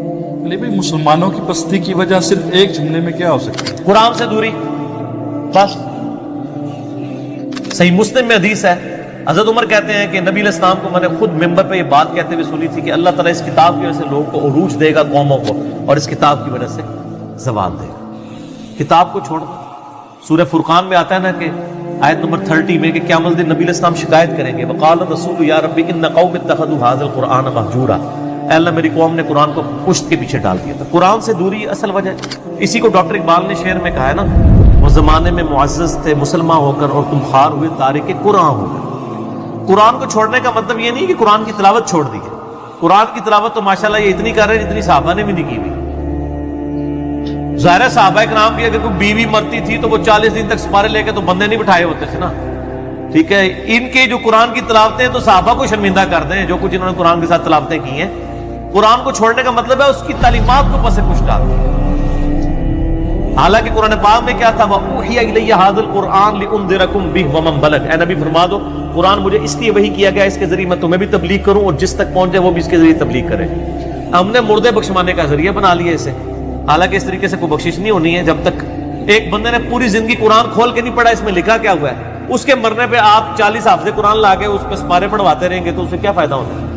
चलिए भाई, मुसलमानों की पस्ती की वजह सिर्फ एक जुमले में क्या हो सकती है? कुरान से दूरी, बस। सही मुस्लिम में हदीस है, हजरत उमर कहते हैं कि नबी अलैहिस्सलाम को मैंने खुद मिंबर पे ये बात कहते हुए सुनी थी कि अल्लाह ताला इस किताब की वजह से लोगों को उरूज देगा, कौमों को, और इस किताब की वजह से ज़वाल देगा। किताब को छोड़, सूरह फुरकान में आता है ना कि आयत नंबर 30 में कि क़यामत दिन नबी अलैहिस्सलाम शिकायत करेंगे, वक़ाल रसूल या रब्बी इन्न कौमी इत्तखज़ू हाज़ल कुरआन महजूरा, ऐ अल्लाह मेरी कौम ने कुरान को पुश्त के पीछे डाल दिया। तो कुरान से दूरी असल वजह, इसी को डॉक्टर इकबाल ने शेर में कहा है ना, वो ज़माने में मुअज़्ज़ज़ थे मुसलमान होकर और तुम खार हुए तारिक कुरान हो गए। कुरान को छोड़ने का मतलब ये नहीं कि कुरान की तिलावत छोड़ दी है। कुरान की तिलावत तो माशाल्लाह ये इतनी कर रहे हैं जितनी साहबा ने भी नहीं की हुई। ज़ाहिर है साहबा कराम भी अगर कोई बीवी मरती थी तो वो 40 दिन तक सपारे लेके तो बंदे नहीं बिठाए होते थे ना, ठीक है। इनके जो कुरान की तिलावतें तो साहबा को शर्मिंदा कर दें, जो कुछ इन्होंने कुरान के साथ तिलावतें की हैं। कुरान को छोड़ने का मतलब है उसकी तालीमात को पसे कुछ डाल दिया। हालांकि कुरान पाक में क्या था, वऊहिया इलैया हाज़ल कुरआन लिउनज़िरकुम बिहि वमन बलग, ऐ नबी फरमा दो कुरान मुझे इसलिए वही किया गया, इसके जरिए मैं तुम्हें भी तबलीग करूं और जिस तक पहुंचे वो भी इसके जरिए तबलीग करे। हमने मुर्दे बख्शवाने का जरिया बना लिया इसे। हालांकि इस तरीके से कोई बख्शिश नहीं होनी है जब तक एक बंदे ने पूरी जिंदगी कुरान खोल के नहीं पढ़ा इसमें लिखा क्या हुआ है। उसके मरने पे आप 40 हाफ़िज़े कुरान ला के उस पर सपारे पढ़वाते रहेंगे तो उससे क्या फायदा होता है।